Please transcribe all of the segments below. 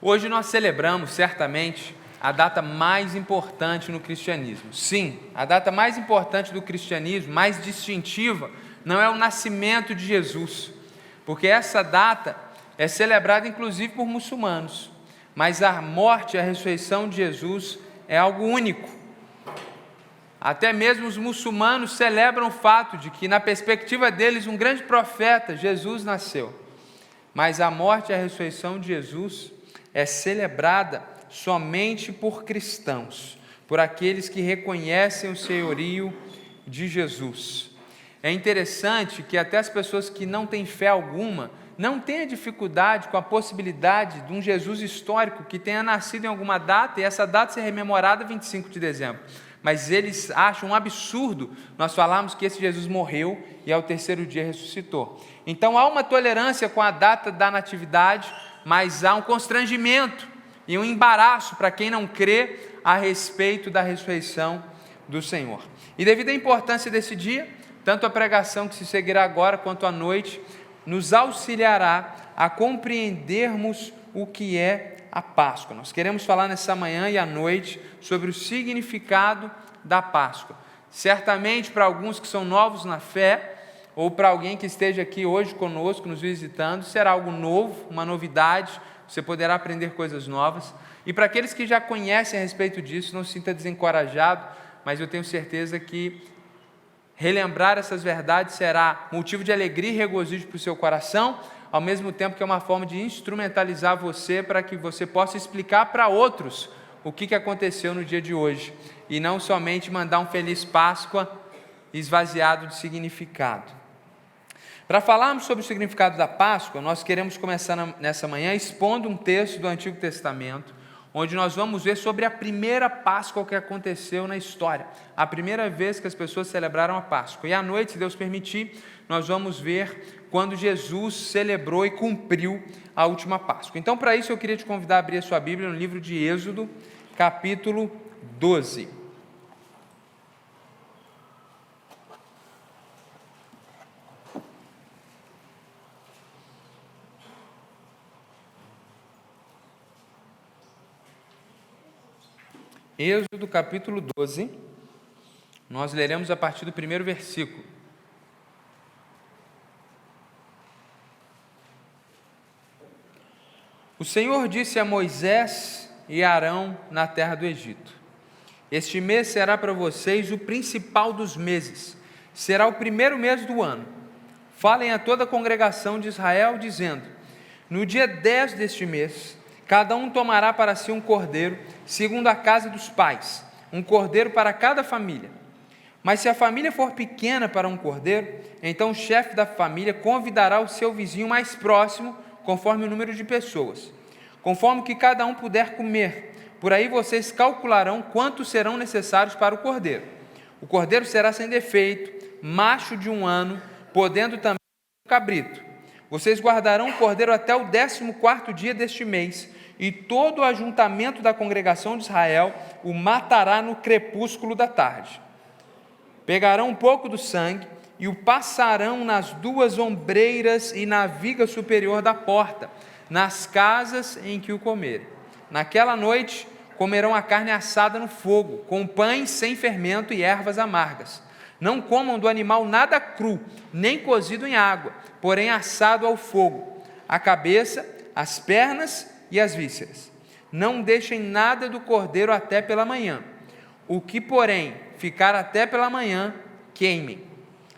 Hoje nós celebramos, certamente, a data mais importante no cristianismo. Sim, a data mais importante do cristianismo, mais distintiva, não é o nascimento de Jesus, porque essa data é celebrada inclusive por muçulmanos, mas a morte e a ressurreição de Jesus é algo único. Até mesmo os muçulmanos celebram o fato de que, na perspectiva deles, um grande profeta, Jesus, nasceu. Mas a morte e a ressurreição de Jesus é celebrada somente por cristãos, por aqueles que reconhecem o senhorio de Jesus. É interessante que até as pessoas que não têm fé alguma não tenham dificuldade com a possibilidade de um Jesus histórico que tenha nascido em alguma data e essa data ser rememorada 25 de dezembro. Mas eles acham um absurdo nós falarmos que esse Jesus morreu e ao terceiro dia ressuscitou. Então há uma tolerância com a data da natividade, mas há um constrangimento e um embaraço para quem não crê a respeito da ressurreição do Senhor. E devido à importância desse dia, tanto a pregação que se seguirá agora quanto a noite nos auxiliará a compreendermos o que é a Páscoa. Nós queremos falar nessa manhã e à noite sobre o significado da Páscoa. Certamente para alguns que são novos na fé, ou para alguém que esteja aqui hoje conosco, nos visitando, será algo novo, uma novidade, você poderá aprender coisas novas. E para aqueles que já conhecem a respeito disso, não se sinta desencorajado, mas eu tenho certeza que relembrar essas verdades será motivo de alegria e regozijo para o seu coração, ao mesmo tempo que é uma forma de instrumentalizar você para que você possa explicar para outros o que aconteceu no dia de hoje, e não somente mandar um feliz Páscoa esvaziado de significado. Para falarmos sobre o significado da Páscoa, nós queremos começar nessa manhã expondo um texto do Antigo Testamento, onde nós vamos ver sobre a primeira Páscoa que aconteceu na história, a primeira vez que as pessoas celebraram a Páscoa. E à noite, se Deus permitir, nós vamos ver quando Jesus celebrou e cumpriu a última Páscoa. Então, para isso, eu queria te convidar a abrir a sua Bíblia no livro de Êxodo, capítulo 12. Êxodo capítulo 12, nós leremos a partir do primeiro versículo. O Senhor disse a Moisés e a Arão na terra do Egito: este mês será para vocês o principal dos meses, será o primeiro mês do ano. Falem a toda a congregação de Israel, dizendo: no dia 10 deste mês, cada um tomará para si um cordeiro, segundo a casa dos pais, um cordeiro para cada família. Mas se a família for pequena para um cordeiro, então o chefe da família convidará o seu vizinho mais próximo, conforme o número de pessoas, conforme o que cada um puder comer. Por aí vocês calcularão quantos serão necessários para o cordeiro. O cordeiro será sem defeito, macho de 1 ano, podendo também um cabrito. Vocês guardarão o cordeiro até o 14º dia deste mês, e todo o ajuntamento da congregação de Israel o matará no crepúsculo da tarde. Pegarão um pouco do sangue e o passarão nas 2 ombreiras e na viga superior da porta, nas casas em que o comerem. Naquela noite comerão a carne assada no fogo, com pães sem fermento e ervas amargas. Não comam do animal nada cru, nem cozido em água, porém assado ao fogo, a cabeça, as pernas e as vísceras. Não deixem nada do cordeiro até pela manhã. O que, porém, ficar até pela manhã, queimem.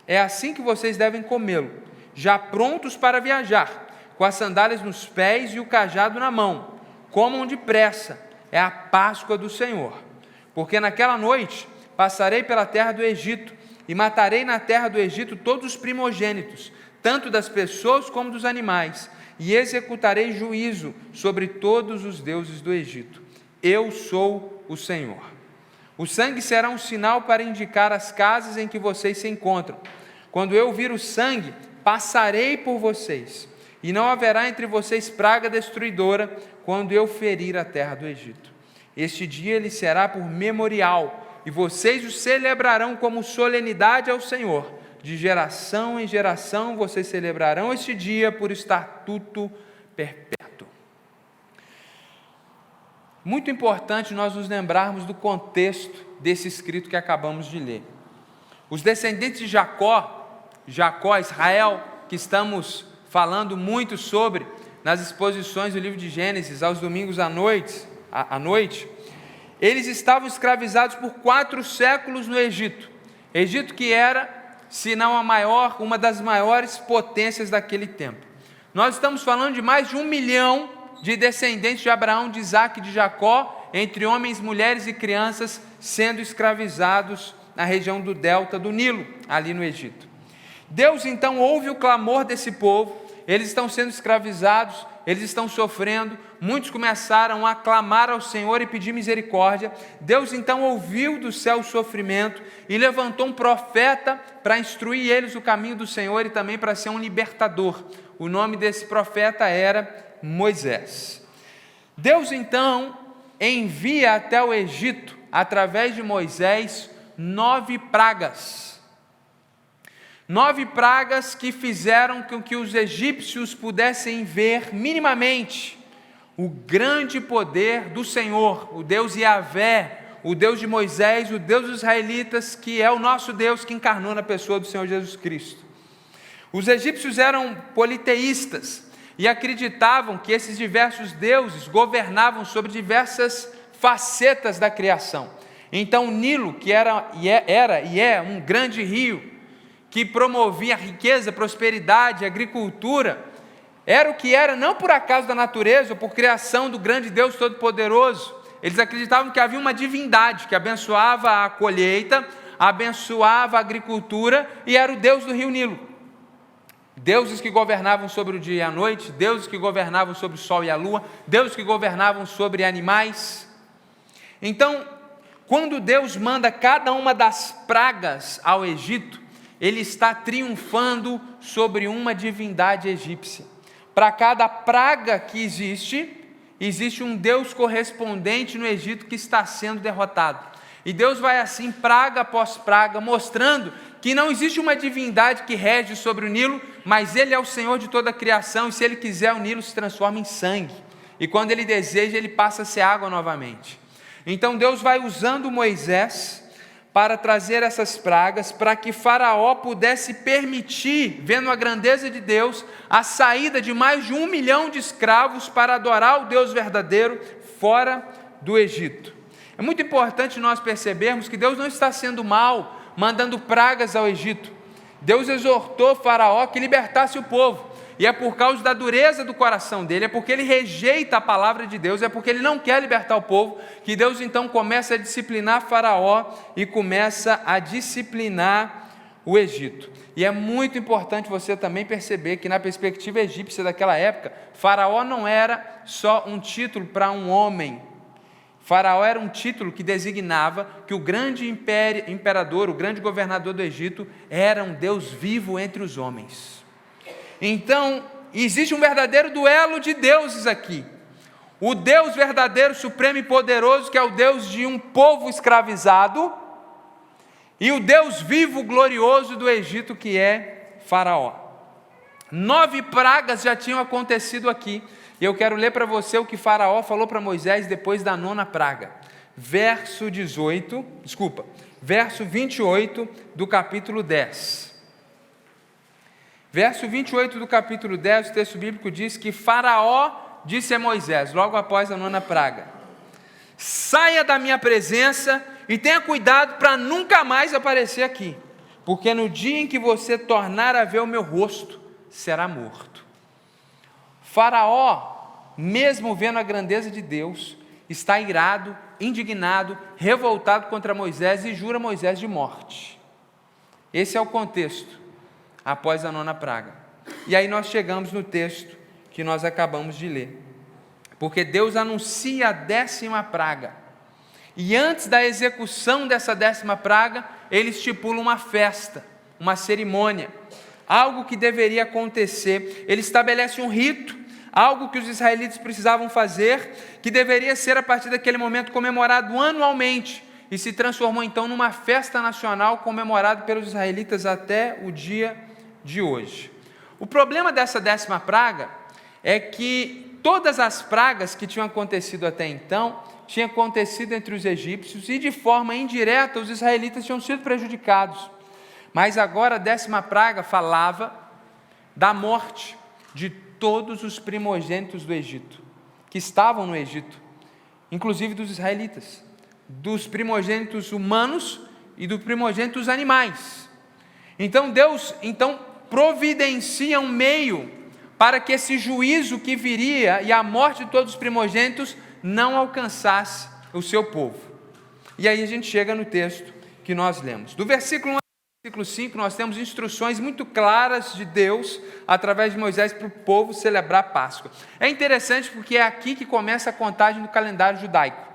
É assim que vocês devem comê-lo, já prontos para viajar, com as sandálias nos pés e o cajado na mão. Comam depressa, é a Páscoa do Senhor. Porque naquela noite passarei pela terra do Egito, e matarei na terra do Egito todos os primogênitos, tanto das pessoas como dos animais, e executarei juízo sobre todos os deuses do Egito. Eu sou o Senhor. O sangue será um sinal para indicar as casas em que vocês se encontram. Quando eu vir o sangue, passarei por vocês, e não haverá entre vocês praga destruidora quando eu ferir a terra do Egito. Este dia ele será por memorial, e vocês o celebrarão como solenidade ao Senhor. De geração em geração vocês celebrarão este dia por estatuto perpétuo. muito importante nós nos lembrarmos do contexto desse escrito que acabamos de ler. Os descendentes de Jacó, Israel, que estamos falando muito sobre nas exposições do livro de Gênesis, aos domingos à noite, eles estavam escravizados por 4 séculos no Egito. Egito que era, se não uma das maiores potências daquele tempo. Nós estamos falando de mais de 1 milhão de descendentes de Abraão, de Isaac e de Jacó, entre homens, mulheres e crianças, sendo escravizados na região do delta do Nilo, ali no Egito. Deus então ouve o clamor desse povo, eles estão sendo escravizados, eles estão sofrendo, muitos começaram a clamar ao Senhor e pedir misericórdia. Deus então ouviu do céu o sofrimento e levantou um profeta para instruir eles o caminho do Senhor e também para ser um libertador. O nome desse profeta era Moisés. Deus então envia até o Egito, através de Moisés, 9 pragas. 9 pragas que fizeram com que os egípcios pudessem ver minimamente o grande poder do Senhor, o Deus Yahvé, o Deus de Moisés, o Deus dos israelitas, que é o nosso Deus que encarnou na pessoa do Senhor Jesus Cristo. Os egípcios eram politeístas e acreditavam que esses diversos deuses governavam sobre diversas facetas da criação. Então o Nilo, que era e é um grande rio, que promovia riqueza, prosperidade, agricultura, era o que era, não por acaso da natureza, ou por criação do grande Deus Todo-Poderoso. Eles acreditavam que havia uma divindade que abençoava a colheita, abençoava a agricultura, e era o Deus do rio Nilo. Deuses que governavam sobre o dia e a noite, deuses que governavam sobre o sol e a lua, deuses que governavam sobre animais. Então, quando Deus manda cada uma das pragas ao Egito, Ele está triunfando sobre uma divindade egípcia. Para cada praga que existe um Deus correspondente no Egito que está sendo derrotado. E Deus vai assim, praga após praga, mostrando que não existe uma divindade que rege sobre o Nilo, mas Ele é o Senhor de toda a criação, e se Ele quiser, o Nilo se transforma em sangue. E quando Ele deseja, Ele passa a ser água novamente. Então Deus vai usando Moisés para trazer essas pragas, para que Faraó pudesse permitir, vendo a grandeza de Deus, a saída de mais de 1 milhão de escravos para adorar o Deus verdadeiro fora do Egito. É muito importante nós percebermos que Deus não está sendo mau, mandando pragas ao Egito. Deus exortou Faraó que libertasse o povo, e é por causa da dureza do coração dele, é porque ele rejeita a palavra de Deus, é porque ele não quer libertar o povo, que Deus então começa a disciplinar Faraó e começa a disciplinar o Egito. E é muito importante você também perceber que na perspectiva egípcia daquela época, Faraó não era só um título para um homem. Faraó era um título que designava que o grande imperador, o grande governador do Egito, era um Deus vivo entre os homens. Então, existe um verdadeiro duelo de deuses aqui. O Deus verdadeiro, supremo e poderoso, que é o Deus de um povo escravizado, e o Deus vivo, glorioso do Egito, que é Faraó. 9 pragas já tinham acontecido aqui, e eu quero ler para você o que Faraó falou para Moisés depois da 9ª praga. Verso 28 do capítulo 10. Verso 28 do capítulo 10, o texto bíblico diz que Faraó disse a Moisés, logo após a 9ª praga: saia da minha presença e tenha cuidado para nunca mais aparecer aqui, porque no dia em que você tornar a ver o meu rosto, será morto. Faraó, mesmo vendo a grandeza de Deus, está irado, indignado, revoltado contra Moisés e jura Moisés de morte. Esse é o contexto após a 9ª praga. E aí nós chegamos no texto que nós acabamos de ler, porque Deus anuncia a 10ª praga, e antes da execução dessa 10ª praga, Ele estipula uma festa, uma cerimônia, algo que deveria acontecer. Ele estabelece um rito, algo que os israelitas precisavam fazer, que deveria ser a partir daquele momento comemorado anualmente, e se transformou então numa festa nacional comemorada pelos israelitas até o dia de hoje. O problema dessa 10ª praga é que todas as pragas que tinham acontecido até então, tinham acontecido entre os egípcios, e de forma indireta os israelitas tinham sido prejudicados. Mas agora a 10ª praga falava da morte de todos os primogênitos do Egito, que estavam no Egito, inclusive dos israelitas, dos primogênitos humanos e dos primogênitos animais. Então Deus providencia um meio para que esse juízo que viria e a morte de todos os primogênitos não alcançasse o seu povo. E aí a gente chega no texto que nós lemos. Do versículo 1 ao versículo 5, nós temos instruções muito claras de Deus, através de Moisés, para o povo celebrar a Páscoa. É interessante porque é aqui que começa a contagem do calendário judaico.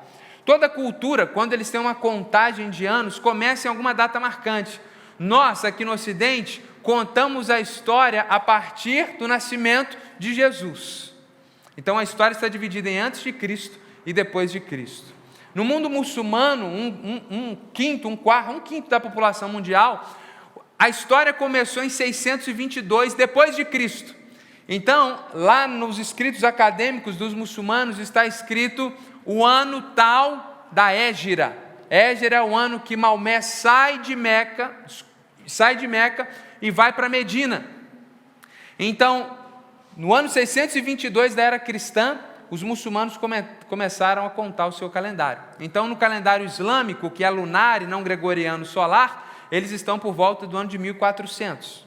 Toda cultura, quando eles têm uma contagem de anos, começa em alguma data marcante. Nós, aqui no Ocidente, contamos a história a partir do nascimento de Jesus. Então a história está dividida em antes de Cristo e depois de Cristo. No mundo muçulmano, um quinto da população mundial, a história começou em 622 depois de Cristo. Então, lá nos escritos acadêmicos dos muçulmanos está escrito o ano tal da Hégira. Hégira é o ano que Maomé sai de Meca e vai para Medina. Então, no ano 622 da era cristã, os muçulmanos começaram a contar o seu calendário. Então, no calendário islâmico, que é lunar e não gregoriano solar, eles estão por volta do ano de 1400.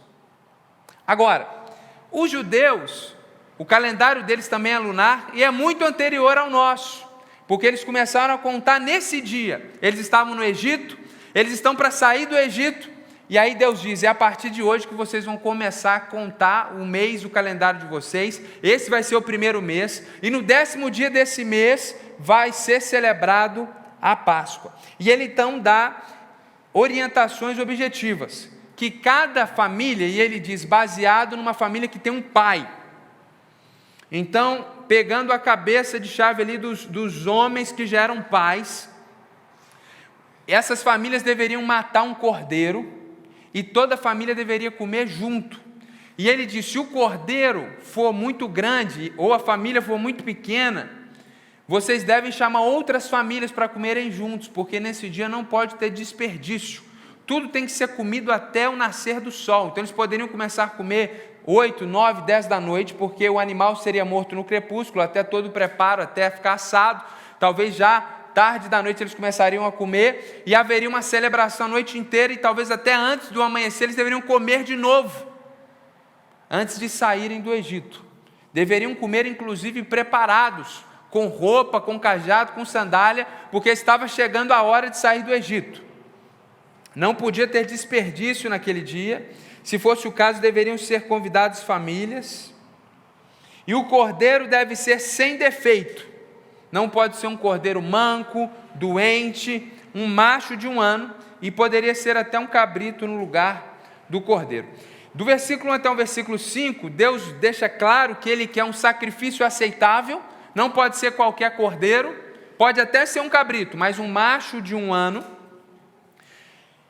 Agora, os judeus, o calendário deles também é lunar e é muito anterior ao nosso, porque eles começaram a contar nesse dia. Eles estavam no Egito, eles estão para sair do Egito, e aí Deus diz: é a partir de hoje que vocês vão começar a contar o mês, o calendário de vocês. Esse vai ser o primeiro mês, e no 10º dia desse mês vai ser celebrado a Páscoa. E ele então dá orientações objetivas, que cada família, e ele diz, baseado numa família que tem um pai. Então, pegando a cabeça de chave ali dos homens que já eram pais, essas famílias deveriam matar um cordeiro, e toda a família deveria comer junto. E ele diz: se o cordeiro for muito grande, ou a família for muito pequena, vocês devem chamar outras famílias para comerem juntos, porque nesse dia não pode ter desperdício. Tudo tem que ser comido até o nascer do sol. Então eles poderiam começar a comer 8, 9, 10 da noite, porque o animal seria morto no crepúsculo, até todo o preparo, até ficar assado. Talvez já tarde da noite eles começariam a comer, e haveria uma celebração a noite inteira, e talvez até antes do amanhecer eles deveriam comer de novo, antes de saírem do Egito. Deveriam comer inclusive preparados, com roupa, com cajado, com sandália, porque estava chegando a hora de sair do Egito. Não podia ter desperdício naquele dia. Se fosse o caso, deveriam ser convidadas famílias. E o cordeiro deve ser sem defeito. Não pode ser um cordeiro manco, doente, um macho de 1 ano, e poderia ser até um cabrito no lugar do cordeiro. Do versículo 1 até o versículo 5, Deus deixa claro que Ele quer um sacrifício aceitável. Não pode ser qualquer cordeiro, pode até ser um cabrito, mas um macho de 1 ano.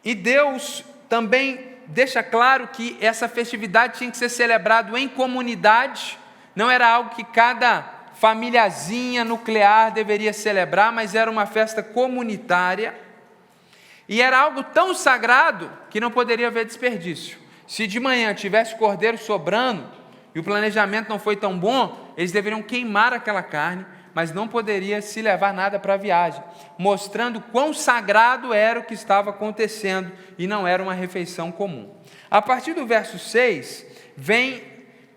E Deus também deixa claro que essa festividade tinha que ser celebrada em comunidade, não era algo que cada famíliazinha nuclear deveria celebrar, mas era uma festa comunitária, e era algo tão sagrado que não poderia haver desperdício. Se de manhã tivesse cordeiro sobrando, e o planejamento não foi tão bom, eles deveriam queimar aquela carne, mas não poderia se levar nada para a viagem, mostrando quão sagrado era o que estava acontecendo, e não era uma refeição comum. A partir do verso 6, vem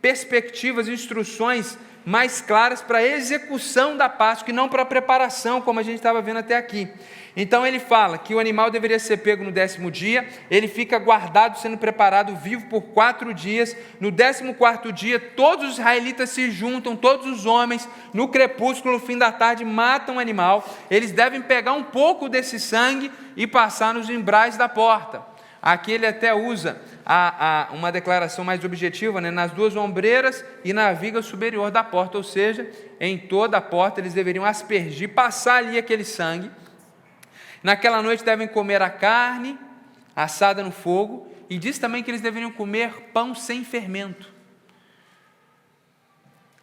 perspectivas, instruções mais claras para a execução da Páscoa, e não para a preparação, como a gente estava vendo até aqui. Então ele fala que o animal deveria ser pego no 10º dia, ele fica guardado, sendo preparado vivo por 4 dias, no 14º dia todos os israelitas se juntam, todos os homens, no crepúsculo, no fim da tarde, matam o animal. Eles devem pegar um pouco desse sangue e passar nos umbrais da porta. Aqui ele até usa uma declaração mais objetiva, né? Nas 2 ombreiras e na viga superior da porta, ou seja, em toda a porta eles deveriam aspergir, passar ali aquele sangue. Naquela noite devem comer a carne assada no fogo, e diz também que eles deveriam comer pão sem fermento.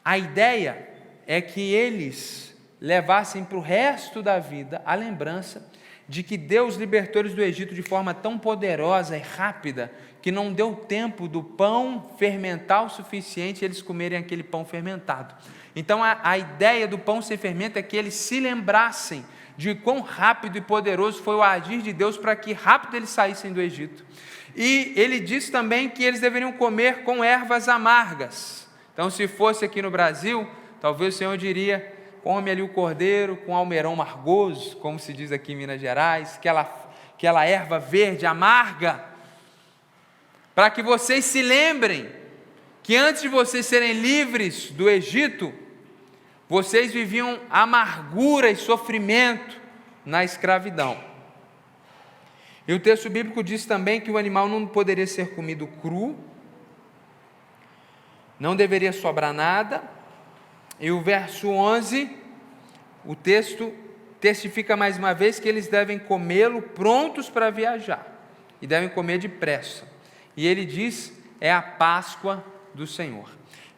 A ideia é que eles levassem para o resto da vida a lembrança de que Deus libertou eles do Egito de forma tão poderosa e rápida, que não deu tempo do pão fermentar o suficiente e eles comerem aquele pão fermentado. Então a ideia do pão sem fermento é que eles se lembrassem de quão rápido e poderoso foi o agir de Deus para que rápido eles saíssem do Egito. E ele diz também que eles deveriam comer com ervas amargas. Então, se fosse aqui no Brasil, talvez o Senhor diria: come ali o cordeiro com almeirão margoso, como se diz aqui em Minas Gerais, aquela erva verde amarga, para que vocês se lembrem que antes de vocês serem livres do Egito, vocês viviam amargura e sofrimento na escravidão. E o texto bíblico diz também que o animal não poderia ser comido cru, não deveria sobrar nada. E o verso 11, o texto testifica mais uma vez que eles devem comê-lo prontos para viajar, e devem comer depressa. E ele diz, é a Páscoa do Senhor.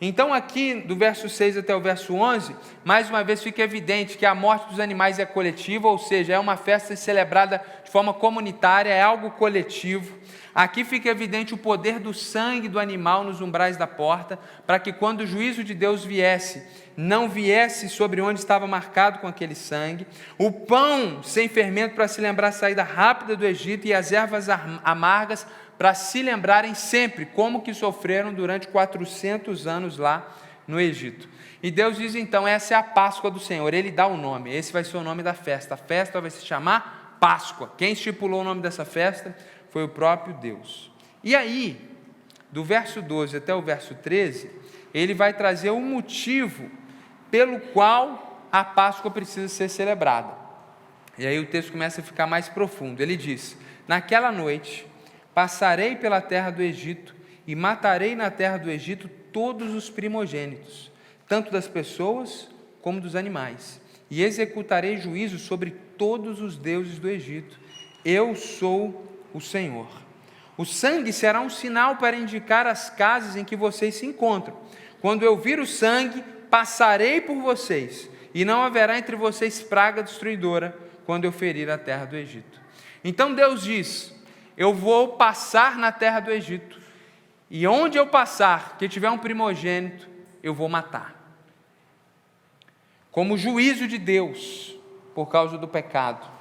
Então aqui, do verso 6 até o verso 11, mais uma vez fica evidente que a morte dos animais é coletiva, ou seja, é uma festa celebrada de forma comunitária, é algo coletivo. Aqui fica evidente o poder do sangue do animal nos umbrais da porta, para que quando o juízo de Deus viesse, não viesse sobre onde estava marcado com aquele sangue. O pão sem fermento para se lembrar a saída rápida do Egito, e as ervas amargas para se lembrarem sempre como que sofreram durante 400 anos lá no Egito. E Deus diz então, essa é a Páscoa do Senhor. Ele dá o nome, esse vai ser o nome da festa. A festa vai se chamar Páscoa. Quem estipulou o nome dessa festa foi o próprio Deus. E aí, do verso 12 até o verso 13, ele vai trazer o motivo pelo qual a Páscoa precisa ser celebrada. E aí o texto começa a ficar mais profundo. Ele diz: naquela noite passarei pela terra do Egito e matarei na terra do Egito todos os primogênitos, tanto das pessoas como dos animais, e executarei juízo sobre todos os deuses do Egito. Eu sou o Senhor. O sangue será um sinal para indicar as casas em que vocês se encontram. Quando eu vir o sangue, passarei por vocês, e não haverá entre vocês praga destruidora, quando eu ferir a terra do Egito. Então Deus diz: eu vou passar na terra do Egito, e onde eu passar, que tiver um primogênito, eu vou matar. Como juízo de Deus, por causa do pecado.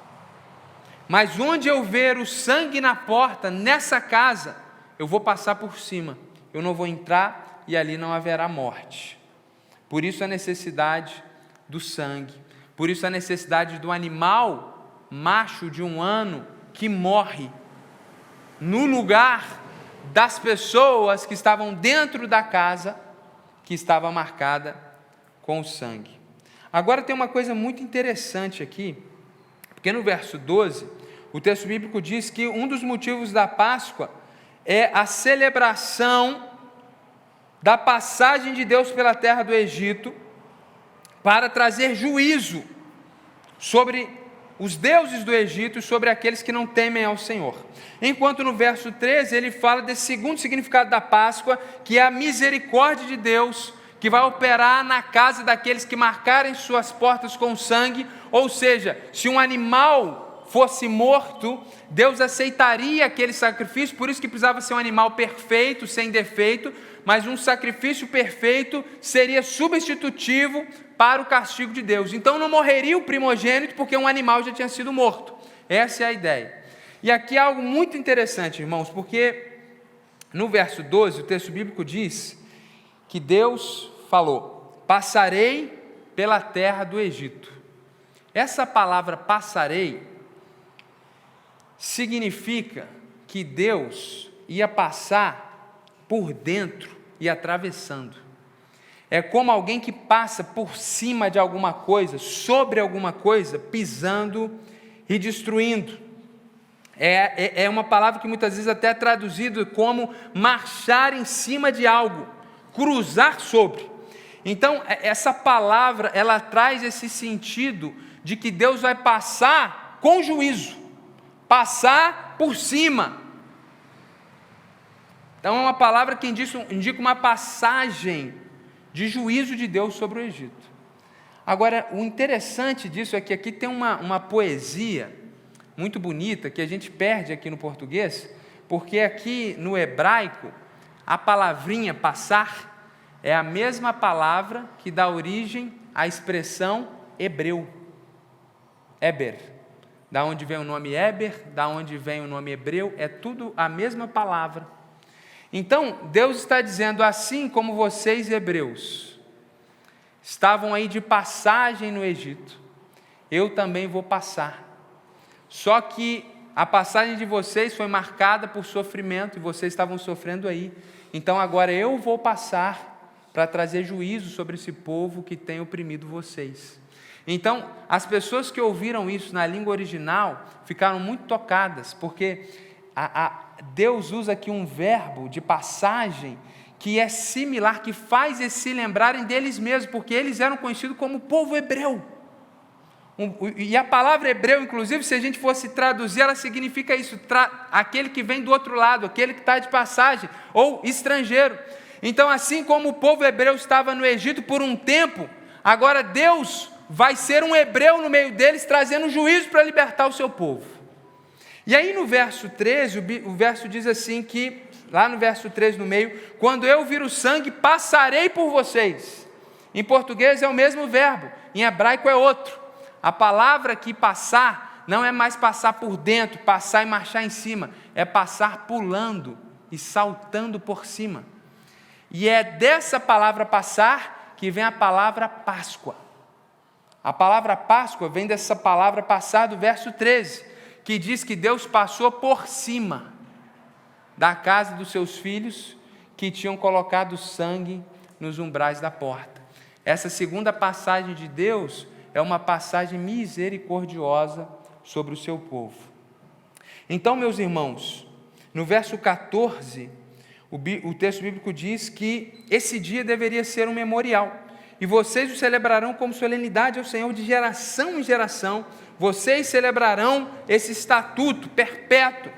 Mas onde eu ver o sangue na porta, nessa casa, eu vou passar por cima. Eu não vou entrar, e ali não haverá morte. Por isso a necessidade do sangue. Por isso a necessidade do animal macho de 1 ano que morre no lugar das pessoas que estavam dentro da casa que estava marcada com o sangue. Agora tem uma coisa muito interessante aqui, porque no verso 12, o texto bíblico diz que um dos motivos da Páscoa é a celebração da passagem de Deus pela terra do Egito para trazer juízo sobre os deuses do Egito e sobre aqueles que não temem ao Senhor. Enquanto no verso 13 ele fala desse segundo significado da Páscoa, que é a misericórdia de Deus, que vai operar na casa daqueles que marcarem suas portas com sangue. Ou seja, se um animal fosse morto, Deus aceitaria aquele sacrifício, por isso que precisava ser um animal perfeito, sem defeito, mas um sacrifício perfeito seria substitutivo para o castigo de Deus. Então não morreria o primogênito, porque um animal já tinha sido morto. Essa é a ideia. E aqui há algo muito interessante, irmãos, porque no verso 12, o texto bíblico diz que Deus falou: passarei pela terra do Egito. Essa palavra passarei significa que Deus ia passar por dentro e atravessando. É como alguém que passa por cima de alguma coisa, sobre alguma coisa, pisando e destruindo. É uma palavra que muitas vezes até é traduzida como marchar em cima de algo, cruzar sobre. Então, essa palavra, ela traz esse sentido de que Deus vai passar com juízo, passar por cima. Então, é uma palavra que indica uma passagem de juízo de Deus sobre o Egito. Agora, o interessante disso é que aqui tem uma poesia muito bonita que a gente perde aqui no português, porque aqui no hebraico, a palavrinha passar é a mesma palavra que dá origem à expressão hebreu, Eber. Da onde vem o nome Eber, da onde vem o nome hebreu, é tudo a mesma palavra. Então, Deus está dizendo, assim como vocês hebreus estavam aí de passagem no Egito, eu também vou passar. Só que a passagem de vocês foi marcada por sofrimento, e vocês estavam sofrendo aí. Então agora eu vou passar para trazer juízo sobre esse povo que tem oprimido vocês. Então, as pessoas que ouviram isso na língua original ficaram muito tocadas, porque Deus usa aqui um verbo de passagem que é similar, que faz eles se lembrarem deles mesmos, porque eles eram conhecidos como povo hebreu. E a palavra hebreu, inclusive, se a gente fosse traduzir, ela significa isso, aquele que vem do outro lado, aquele que está de passagem, ou estrangeiro. Então, assim como o povo hebreu estava no Egito por um tempo, agora Deus vai ser um hebreu no meio deles, trazendo juízo para libertar o seu povo. E aí no verso 13, o verso diz assim que, lá no verso 13 no meio, quando eu vir o sangue, passarei por vocês. Em português é o mesmo verbo, em hebraico é outro. A palavra que passar, não é mais passar por dentro, passar e marchar em cima, é passar pulando e saltando por cima. E é dessa palavra passar que vem a palavra Páscoa. A palavra Páscoa vem dessa palavra passar do verso 13, que diz que Deus passou por cima da casa dos seus filhos que tinham colocado sangue nos umbrais da porta. Essa segunda passagem de Deus é uma passagem misericordiosa sobre o seu povo. Então, meus irmãos, no verso 14, o texto bíblico diz que esse dia deveria ser um memorial, e vocês o celebrarão como solenidade ao Senhor de geração em geração, vocês celebrarão esse estatuto perpétuo.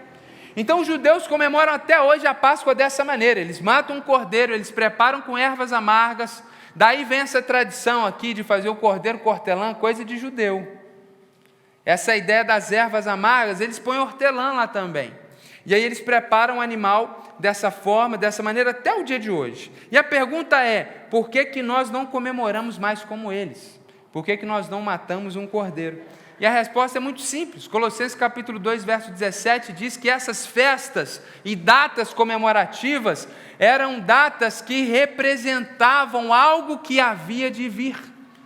Então os judeus comemoram até hoje a Páscoa dessa maneira, eles matam um cordeiro, eles preparam com ervas amargas, daí vem essa tradição aqui de fazer o cordeiro hortelã, coisa de judeu. Essa ideia das ervas amargas, eles põem hortelã lá também. E aí eles preparam o animal dessa forma, dessa maneira, até o dia de hoje. E a pergunta é, por que nós não comemoramos mais como eles? Por que nós não matamos um cordeiro? E a resposta é muito simples. Colossenses capítulo 2, verso 17, diz que essas festas e datas comemorativas eram datas que representavam algo que havia de vir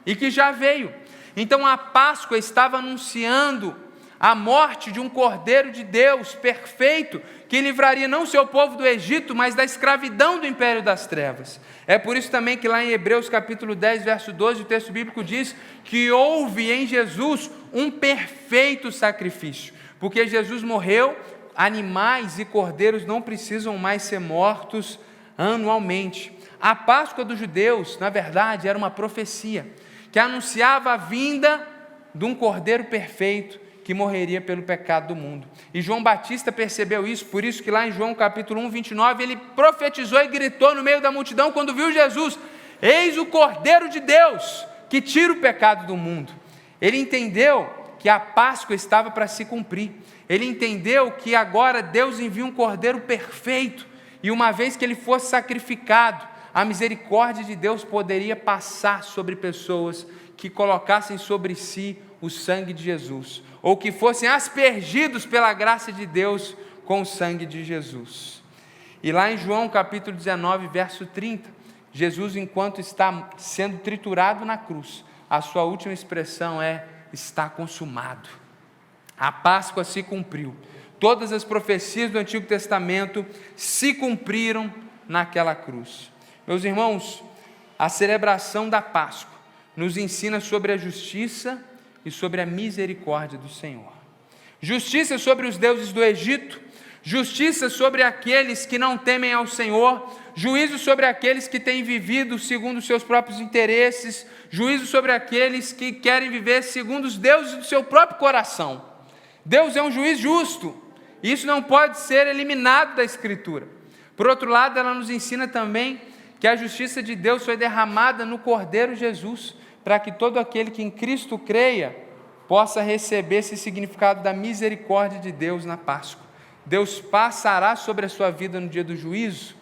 e que já veio. Então a Páscoa estava anunciando a morte de um Cordeiro de Deus perfeito, que livraria não o seu povo do Egito, mas da escravidão do império das trevas. É por isso também que lá em Hebreus capítulo 10, verso 12, o texto bíblico diz que houve em Jesus um perfeito sacrifício, porque Jesus morreu, animais e cordeiros não precisam mais ser mortos anualmente. A Páscoa dos judeus, na verdade, era uma profecia, que anunciava a vinda de um Cordeiro perfeito, que morreria pelo pecado do mundo. E João Batista percebeu isso, por isso que lá em João capítulo 1, 29, ele profetizou e gritou no meio da multidão, quando viu Jesus: eis o Cordeiro de Deus, que tira o pecado do mundo. Ele entendeu que a Páscoa estava para se cumprir, ele entendeu que agora Deus envia um Cordeiro perfeito, e uma vez que ele fosse sacrificado, a misericórdia de Deus poderia passar sobre pessoas que colocassem sobre si o sangue de Jesus, ou que fossem aspergidos pela graça de Deus com o sangue de Jesus. E lá em João capítulo 19, verso 30, Jesus, enquanto está sendo triturado na cruz, a sua última expressão é: está consumado. A Páscoa se cumpriu. Todas as profecias do Antigo Testamento se cumpriram naquela cruz. Meus irmãos, a celebração da Páscoa nos ensina sobre a justiça e sobre a misericórdia do Senhor. Justiça sobre os deuses do Egito, justiça sobre aqueles que não temem ao Senhor, juízo sobre aqueles que têm vivido segundo os seus próprios interesses, juízo sobre aqueles que querem viver segundo os deuses do seu próprio coração. Deus é um juiz justo, e isso não pode ser eliminado da Escritura. Por outro lado, ela nos ensina também que a justiça de Deus foi derramada no Cordeiro Jesus, para que todo aquele que em Cristo creia possa receber esse significado da misericórdia de Deus na Páscoa. Deus passará sobre a sua vida no dia do juízo,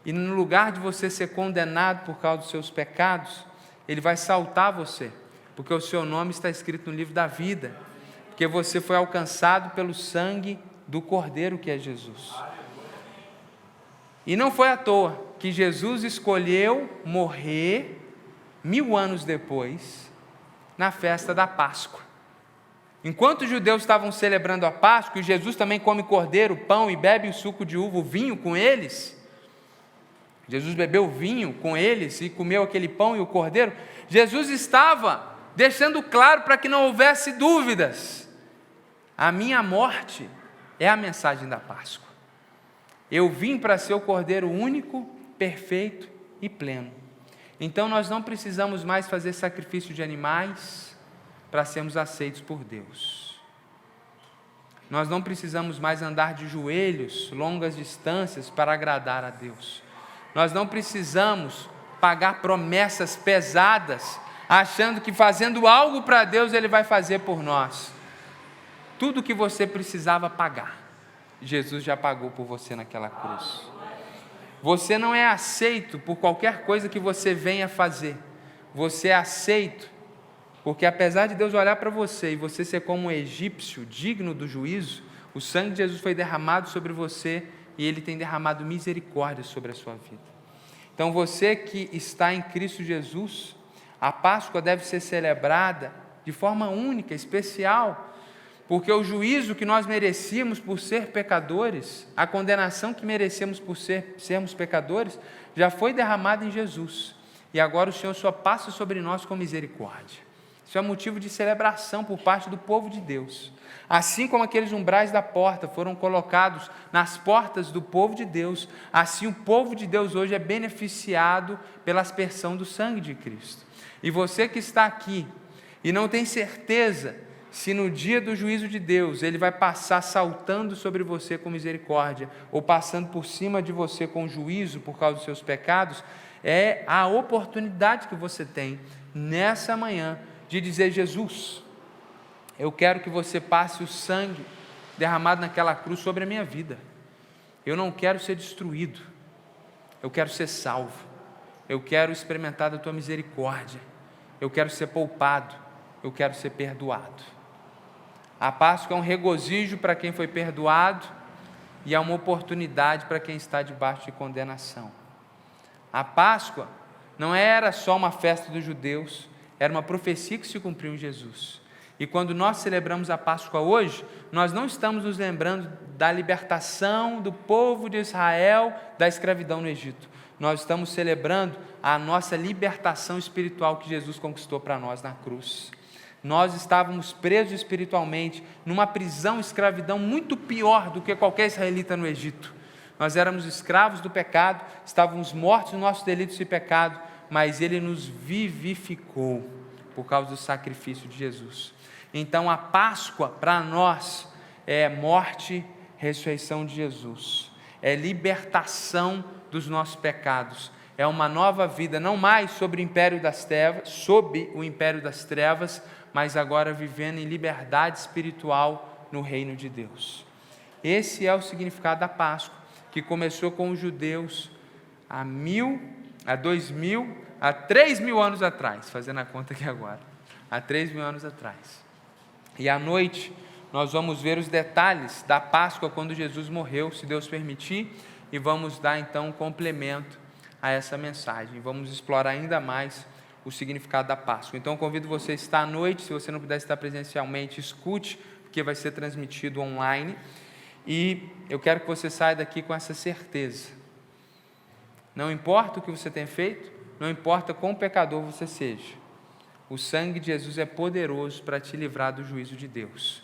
e no lugar de você ser condenado por causa dos seus pecados, Ele vai saltar você, porque o seu nome está escrito no livro da vida, porque você foi alcançado pelo sangue do Cordeiro que é Jesus. E não foi à toa que Jesus escolheu morrer 1000 anos depois, na festa da Páscoa. Enquanto os judeus estavam celebrando a Páscoa, e Jesus também come cordeiro, pão e bebe o suco de uva, o vinho com eles, Jesus bebeu vinho com eles e comeu aquele pão e o cordeiro, Jesus estava deixando claro para que não houvesse dúvidas: a minha morte é a mensagem da Páscoa. Eu vim para ser o cordeiro único, perfeito e pleno. Então nós não precisamos mais fazer sacrifício de animais para sermos aceitos por Deus. Nós não precisamos mais andar de joelhos longas distâncias para agradar a Deus. Nós não precisamos pagar promessas pesadas, achando que fazendo algo para Deus Ele vai fazer por nós. Tudo que você precisava pagar, Jesus já pagou por você naquela cruz. Você não é aceito por qualquer coisa que você venha fazer. Você é aceito porque, apesar de Deus olhar para você e você ser como um egípcio digno do juízo, o sangue de Jesus foi derramado sobre você e Ele tem derramado misericórdia sobre a sua vida. Então você que está em Cristo Jesus, a Páscoa deve ser celebrada de forma única, especial, porque o juízo que nós merecíamos por ser pecadores, a condenação que merecemos por sermos pecadores, já foi derramada em Jesus, e agora o Senhor só passa sobre nós com misericórdia. Isso é motivo de celebração por parte do povo de Deus. Assim como aqueles umbrais da porta foram colocados nas portas do povo de Deus, assim o povo de Deus hoje é beneficiado pela aspersão do sangue de Cristo. E você que está aqui e não tem certeza se no dia do juízo de Deus Ele vai passar saltando sobre você com misericórdia, ou passando por cima de você com juízo por causa dos seus pecados, é a oportunidade que você tem nessa manhã de dizer: Jesus, eu quero que você passe o sangue derramado naquela cruz sobre a minha vida. Eu não quero ser destruído, eu quero ser salvo, eu quero experimentar da tua misericórdia, eu quero ser poupado, eu quero ser perdoado. A Páscoa é um regozijo para quem foi perdoado e é uma oportunidade para quem está debaixo de condenação. A Páscoa não era só uma festa dos judeus, era uma profecia que se cumpriu em Jesus. E quando nós celebramos a Páscoa hoje, nós não estamos nos lembrando da libertação do povo de Israel da escravidão no Egito. Nós estamos celebrando a nossa libertação espiritual que Jesus conquistou para nós na cruz. Nós estávamos presos espiritualmente, numa prisão, escravidão muito pior do que qualquer israelita no Egito. Nós éramos escravos do pecado, estávamos mortos nos nossos delitos e pecado, mas Ele nos vivificou por causa do sacrifício de Jesus. Então a Páscoa para nós é morte, ressurreição de Jesus, é libertação dos nossos pecados, é uma nova vida, não mais sob o império das trevas, mas agora vivendo em liberdade espiritual no reino de Deus. Esse é o significado da Páscoa, que começou com os judeus há 3.000 anos atrás, fazendo a conta aqui agora, há 3.000 anos atrás. E à noite nós vamos ver os detalhes da Páscoa quando Jesus morreu, se Deus permitir, e vamos dar então um complemento a essa mensagem. Vamos explorar ainda mais o significado da Páscoa. Então eu convido você a estar à noite, se você não puder estar presencialmente, escute, porque vai ser transmitido online. E eu quero que você saia daqui com essa certeza. Não importa o que você tem feito, não importa quão pecador você seja, o sangue de Jesus é poderoso para te livrar do juízo de Deus.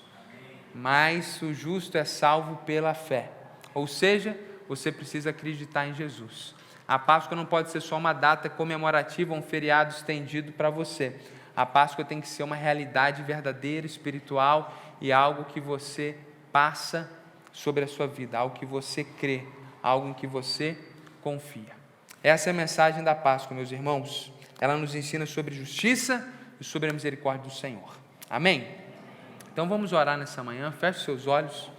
Mas o justo é salvo pela fé. Ou seja, você precisa acreditar em Jesus. A Páscoa não pode ser só uma data comemorativa, um feriado estendido para você. A Páscoa tem que ser uma realidade verdadeira, espiritual, e algo que você passa sobre a sua vida, algo que você crê, algo em que você confia. Essa é a mensagem da Páscoa, meus irmãos. ela nos ensina sobre justiça e sobre a misericórdia do Senhor. Amém? Então vamos orar nessa manhã, feche seus olhos.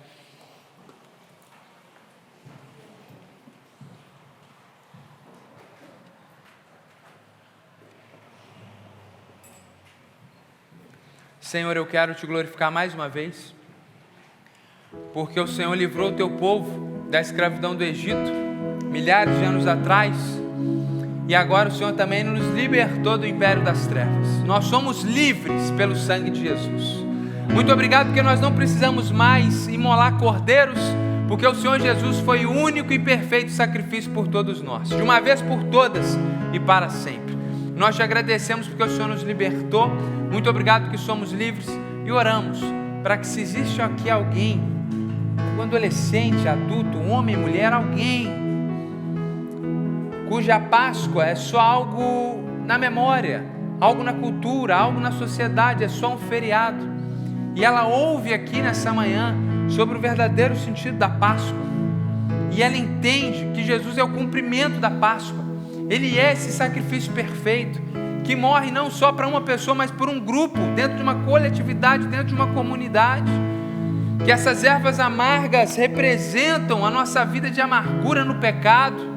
Senhor, eu quero te glorificar mais uma vez, porque o Senhor livrou o teu povo da escravidão do Egito, milhares de anos atrás, e agora o Senhor também nos libertou do império das trevas. Nós somos livres pelo sangue de Jesus. Muito obrigado, porque nós não precisamos mais imolar cordeiros, porque o Senhor Jesus foi o único e perfeito sacrifício por todos nós, de uma vez por todas e para sempre. Nós te agradecemos porque o Senhor nos libertou. Muito obrigado porque somos livres e oramos para que, se existe aqui alguém, um adolescente, adulto, um homem, mulher, alguém cuja Páscoa é só algo na memória, algo na cultura, algo na sociedade, é só um feriado, e ela ouve aqui nessa manhã sobre o verdadeiro sentido da Páscoa, e ela entende que Jesus é o cumprimento da Páscoa. Ele é esse sacrifício perfeito, que morre não só para uma pessoa, mas por um grupo, dentro de uma coletividade, dentro de uma comunidade. Que essas ervas amargas representam a nossa vida de amargura no pecado.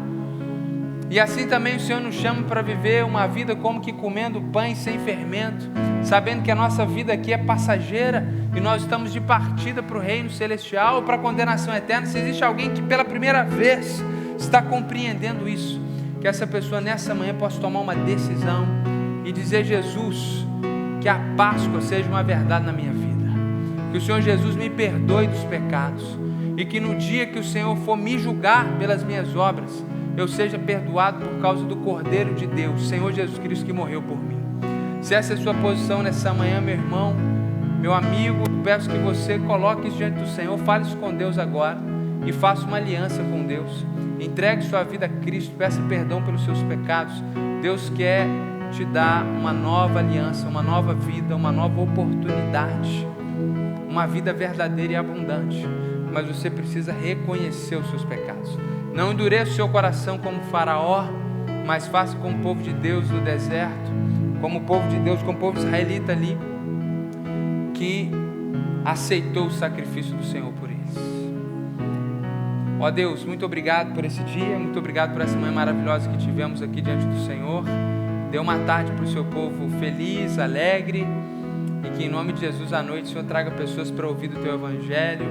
E assim também o Senhor nos chama para viver uma vida como que comendo pães sem fermento, sabendo que a nossa vida aqui é passageira e nós estamos de partida para o reino celestial ou para a condenação eterna. Se existe alguém que pela primeira vez está compreendendo isso, que essa pessoa nessa manhã possa tomar uma decisão e dizer: Jesus, que a Páscoa seja uma verdade na minha vida, que o Senhor Jesus me perdoe dos pecados, e que no dia que o Senhor for me julgar pelas minhas obras, eu seja perdoado por causa do Cordeiro de Deus, Senhor Jesus Cristo, que morreu por mim. Se essa é a sua posição nessa manhã, meu irmão, meu amigo, eu peço que você coloque isso diante do Senhor, fale isso com Deus agora e faça uma aliança com Deus. Entregue sua vida a Cristo, peça perdão pelos seus pecados. Deus quer te dar uma nova aliança, uma nova vida, uma nova oportunidade, uma vida verdadeira e abundante, mas você precisa reconhecer os seus pecados. Não endureça o seu coração como Faraó, mas faça como o povo de Deus no deserto, como o povo de Deus, como o povo israelita ali, que aceitou o sacrifício do Senhor por eles. Ó Deus, muito obrigado por esse dia, muito obrigado por essa manhã maravilhosa que tivemos aqui diante do Senhor. Dê uma tarde para o seu povo feliz, alegre, e que em nome de Jesus à noite o Senhor traga pessoas para ouvir do teu evangelho.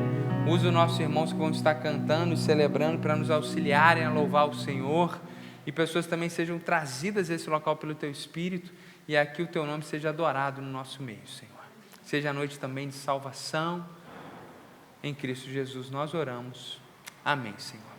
Use os nossos irmãos que vão estar cantando e celebrando para nos auxiliarem a louvar o Senhor, e pessoas também sejam trazidas a esse local pelo teu Espírito, e aqui o teu nome seja adorado no nosso meio, Senhor. Seja a noite também de salvação em Cristo Jesus, nós oramos. Amém, Senhor.